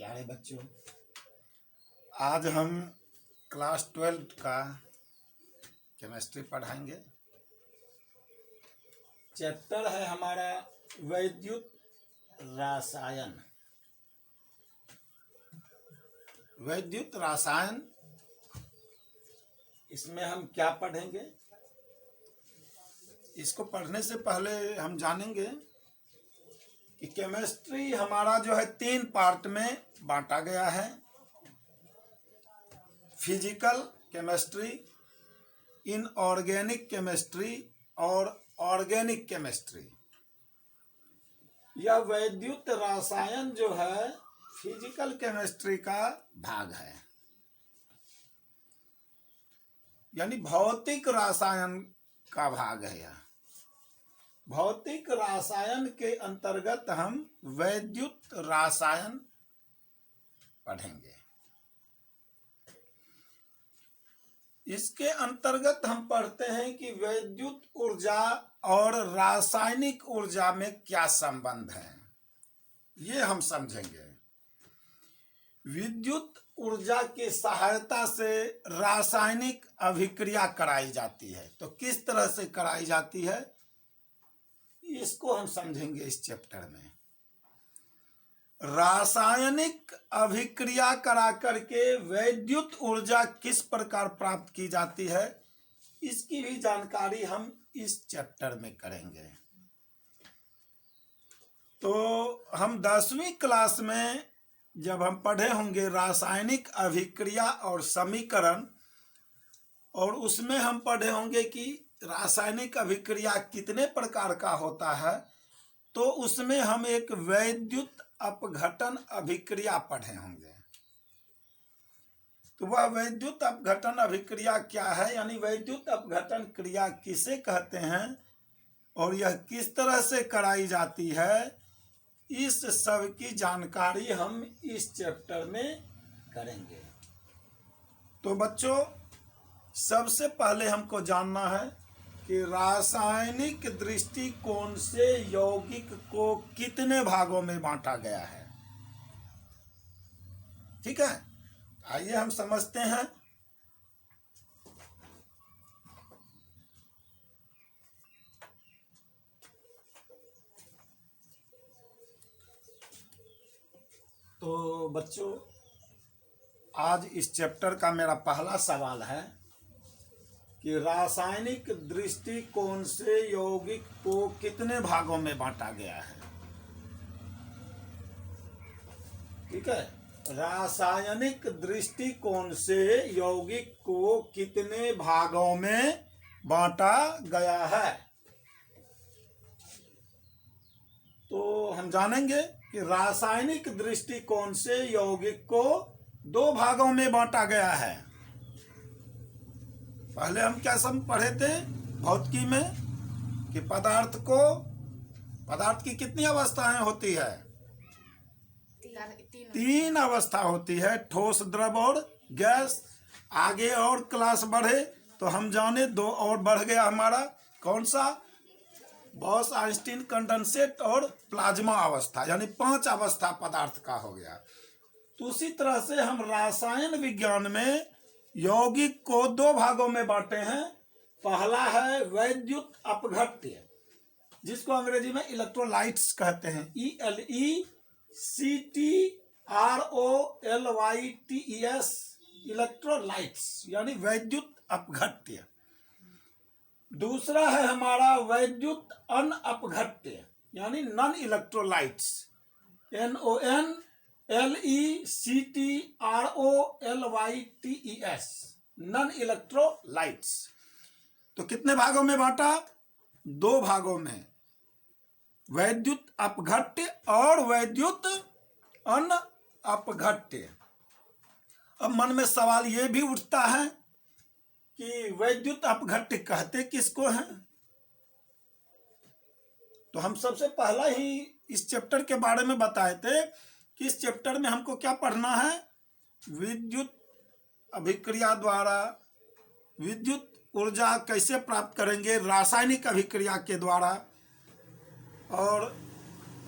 प्यारे बच्चों, आज हम क्लास 12 का केमिस्ट्री पढ़ाएंगे। चैप्टर है हमारा वैद्युत रसायन। वैद्युत रसायन, इसमें हम क्या पढ़ेंगे? इसको पढ़ने से पहले हम जानेंगे कि केमिस्ट्री हमारा जो है 3 पार्ट में बांटा गया है। फिजिकल केमिस्ट्री, इनऑर्गेनिक केमिस्ट्री और ऑर्गेनिक केमिस्ट्री। यह वैद्युत रसायन जो है फिजिकल केमिस्ट्री का भाग है, यानी भौतिक रसायन का भाग है। यह भौतिक रसायन के अंतर्गत हम वैद्युत रसायन पढ़ेंगे। इसके अंतर्गत हम पढ़ते हैं कि वैद्युत ऊर्जा और रासायनिक ऊर्जा में क्या संबंध है, ये हम समझेंगे। विद्युत ऊर्जा की सहायता से रासायनिक अभिक्रिया कराई जाती है, तो किस तरह से कराई जाती है इसको हम समझेंगे इस चैप्टर में। रासायनिक अभिक्रिया करा करके वैद्युत ऊर्जा किस प्रकार प्राप्त की जाती है, इसकी भी जानकारी हम इस चैप्टर में करेंगे। तो हम 10वीं क्लास में जब हम पढ़े होंगे रासायनिक अभिक्रिया और समीकरण, और उसमें हम पढ़े होंगे कि रासायनिक अभिक्रिया कितने प्रकार का होता है, तो उसमें हम एक वैद्युत अपघटन अभिक्रिया पढ़े होंगे। तो वह वैद्युत अपघटन अभिक्रिया क्या है, यानी वैद्युत अपघटन क्रिया किसे कहते हैं और यह किस तरह से कराई जाती है, इस सब की जानकारी हम इस चैप्टर में करेंगे। तो बच्चों, सबसे पहले हमको जानना है कि रासायनिक दृष्टिकोण से यौगिक को कितने भागों में बांटा गया है। ठीक है, आइए हम समझते हैं। तो बच्चों, आज इस चैप्टर का मेरा पहला सवाल है कि रासायनिक दृष्टिकोण से यौगिक को कितने भागों में बांटा गया है। ठीक है, रासायनिक दृष्टिकोण से यौगिक को कितने भागों में बांटा गया है। तो हम जानेंगे कि रासायनिक दृष्टिकोण से यौगिक को 2 भागों में बांटा गया है। पहले हम क्या पढ़े थे भौतिकी में कि पदार्थ की कितनी अवस्थाएं होती है? 3 अवस्था होती है, ठोस, द्रव और गैस। आगे और क्लास बढ़े तो हम जाने 2 और बढ़ गया हमारा, कौन सा? बॉस आइंस्टीन कंडेंसेट और प्लाज्मा अवस्था, यानी 5 अवस्था पदार्थ का हो गया। तो उसी तरह से हम रसायन विज्ञान में यौगिक को 2 भागों में बांटे हैं। पहला है वैद्युत अपघट्य, जिसको अंग्रेजी में इलेक्ट्रोलाइट्स कहते हैं, ELECTROLYTES, इलेक्ट्रोलाइट्स, यानी वैद्युत अपघट्य। दूसरा है हमारा वैद्युत अनअपघट्य, यानी non electrolytes, NONELECTROLYTES, non electrolytes. तो कितने भागों में बांटा? 2 भागों में, वैद्युत अपघट्य और वैद्युत अनअपघट्य। अब मन में सवाल ये भी उठता है कि वैद्युत अपघट्य कहते किसको हैं? तो हम सबसे पहला ही इस चैप्टर के बारे में बताए थे कि इस चैप्टर में हमको क्या पढ़ना है, विद्युत अभिक्रिया द्वारा विद्युत ऊर्जा कैसे प्राप्त करेंगे रासायनिक अभिक्रिया के द्वारा, और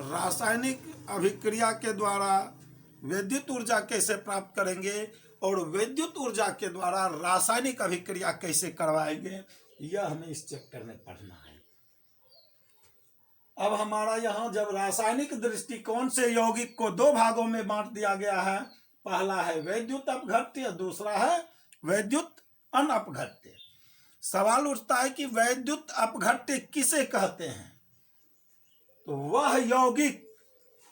रासायनिक अभिक्रिया के द्वारा विद्युत ऊर्जा कैसे प्राप्त करेंगे और विद्युत ऊर्जा के द्वारा रासायनिक अभिक्रिया कैसे करवाएंगे, यह हमें इस चैप्टर में पढ़ना है। अब हमारा यहाँ जब रासायनिक दृष्टिकोण से यौगिक को दो भागों में बांट दिया गया है, पहला है वैद्युत अपघट्य, दूसरा है वैद्युत अनअपघट्य। सवाल उठता है कि वैद्युत अपघट्य किसे कहते हैं? तो वह यौगिक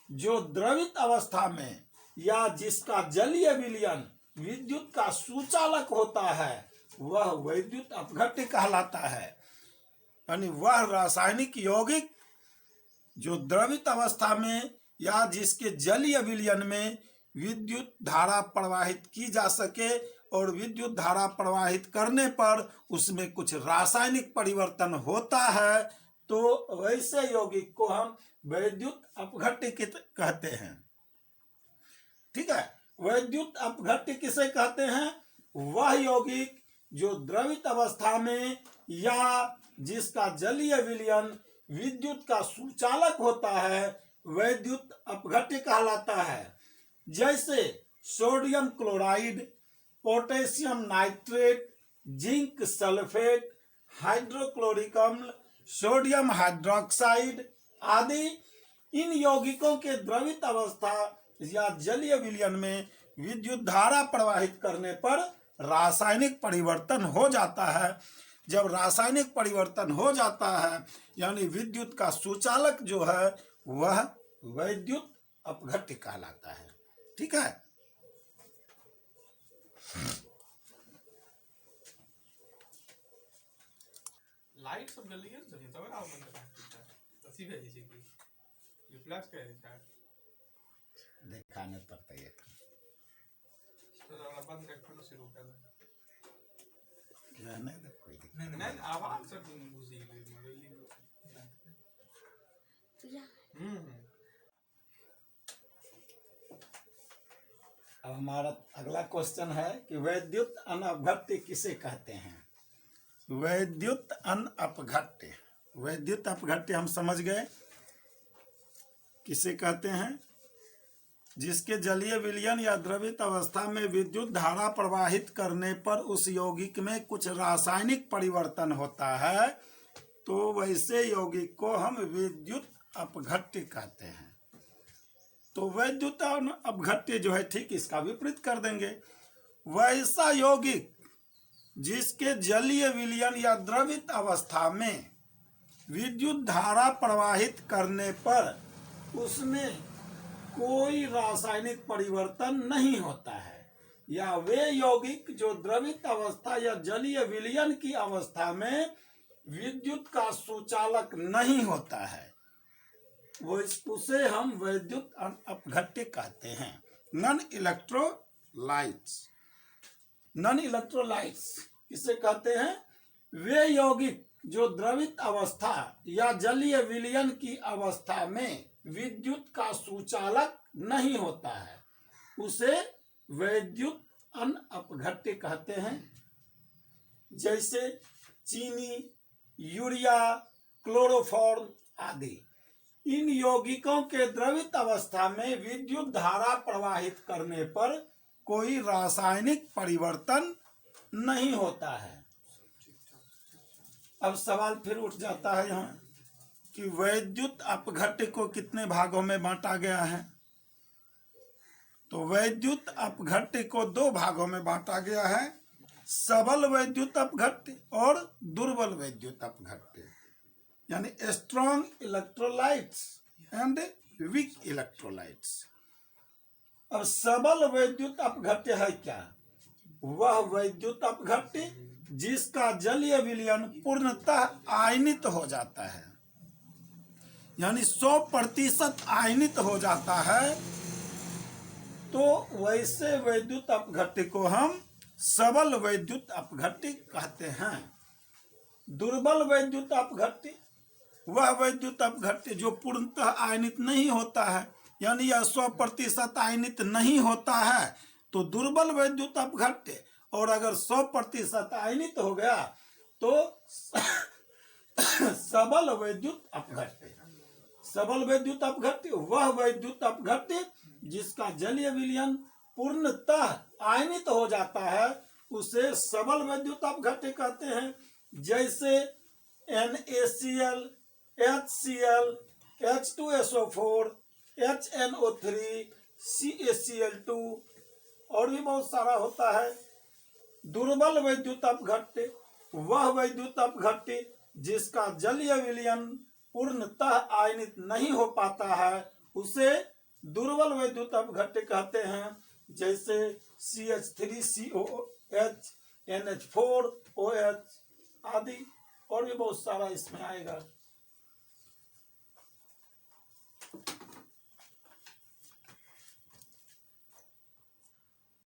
जो द्रवित अवस्था में या जिसका जलीय विलयन विद्युत का सुचालक होता है, वह वैद्युत अपघट्य कहलाता है। यानी वह रासायनिक यौगिक जो द्रवित अवस्था में या जिसके जलीय विलयन में विद्युत धारा प्रवाहित की जा सके और विद्युत धारा प्रवाहित करने पर उसमें कुछ रासायनिक परिवर्तन होता है, तो वैसे यौगिक को हम वैद्युत अपघट्य कहते हैं। ठीक है, वैद्युत अपघट्य किसे कहते हैं? वह यौगिक जो द्रवित अवस्था में या जिसका जलीय विलयन विद्युत का सुचालक होता है, वैद्युत अपघट्य कहलाता है। जैसे sodium chloride, potassium nitrate, zinc sulphate, hydrochloric अम्ल, सोडियम हाइड्रोक्साइड आदि इन यौगिकों के द्रवित अवस्था या जलीय विलयन में विद्युत धारा प्रवाहित करने पर रासायनिक परिवर्तन हो जाता है। जब रासायनिक परिवर्तन हो जाता है यानी विद्युत का सुचालक जो है वह वैद्युत अपघट्य कहलाता है। ठीक है, लाईट सब जल्दी है चलिए तब आप बंद कर तसी भेजी छी की ये फ्लैश का है दिखाने पड़ता है तो जरा बंद करके शुरू कर दे। रहने दे, कोई दिक्कत नहीं आवाज से घुसी गई मॉडलिंग। अब हमारा अगला क्वेश्चन है कि वैद्युत अनअपघट्य किसे कहते हैं? वैद्युत अनअपघट्य, वैद्युत अपघट्य हम समझ गए किसे कहते हैं? जिसके जलीय विलयन या द्रवित अवस्था में विद्युत धारा प्रवाहित करने पर उस यौगिक में कुछ रासायनिक परिवर्तन होता है, तो वैसे यौगिक को हम विद्युत अपघट्य कहते हैं। तो वैद्युत अपघट्य जो है ठीक इसका विपरीत कर देंगे। वैसा यौगिक जिसके जलीय विलयन या द्रवित अवस्था में विद्युत धारा प्रवाहित करने पर उसमें कोई रासायनिक परिवर्तन नहीं होता है, या वे यौगिक जो द्रवित अवस्था या जलीय विलयन की अवस्था में विद्युत का सुचालक नहीं होता है, वो उसे हम वैद्युत अपघट्य कहते हैं। नॉन इलेक्ट्रोलाइट्स, नॉन इलेक्ट्रोलाइट्स किसे कहते हैं? वे यौगिक जो द्रवित अवस्था या जलीय विलयन की अवस्था में विद्युत का सुचालक नहीं होता है, उसे वैद्युत अनअपघट्य कहते हैं। जैसे चीनी, यूरिया, क्लोरोफॉर्म आदि इन यौगिकों के द्रवित अवस्था में विद्युत धारा प्रवाहित करने पर कोई रासायनिक परिवर्तन नहीं होता है। अब सवाल फिर उठ जाता है यहाँ कि वैद्युत अपघट्य को कितने भागों में बांटा गया है? तो वैद्युत अपघट्य को दो भागों में बांटा गया है, सबल वैद्युत अपघट्य और दुर्बल वैद्युत अपघट्य, यानी strong electrolytes and weak electrolytes. अब सबल वैद्युत अपघट्य है क्या? वह वैद्युत अपघट्य जिसका जलीय विलयन पूर्णतः आयनित हो जाता है, यानी 100% आयनित हो जाता है, तो वैसे वैद्युत अपघट्य को हम सबल वैद्युत अपघट्य कहते हैं। दुर्बल वैद्युत अपघट्य वह वैद्युत अपघट्य जो पूर्णतः आयनित नहीं होता है, यानी यह 100% आयनित नहीं होता है, तो दुर्बल वैद्युत अपघट्य। और अगर 100% आयनित हो गया तो सबल वैद्युत अपघट्य। सबल वैद्युत अपघट्य वह वैद्युत अपघट्य जिसका जलीय विलयन पूर्णतः आयनित हो जाता है उसे सबल वैद्युत अपघट्य कहते हैं। जैसे NaCl, HCl, H2SO4, HNO3, CaCl2 और भी बहुत सारा होता है। दुर्बल वैद्युत अपघट्य वह वैद्युत अपघट्य जिसका जलीय विलयन पूर्णतः आयनित नहीं हो पाता है उसे दुर्बल वैद्युत अपघट्य कहते हैं। जैसे CH3COH, NH4OH आदि और भी बहुत सारा इसमें आएगा।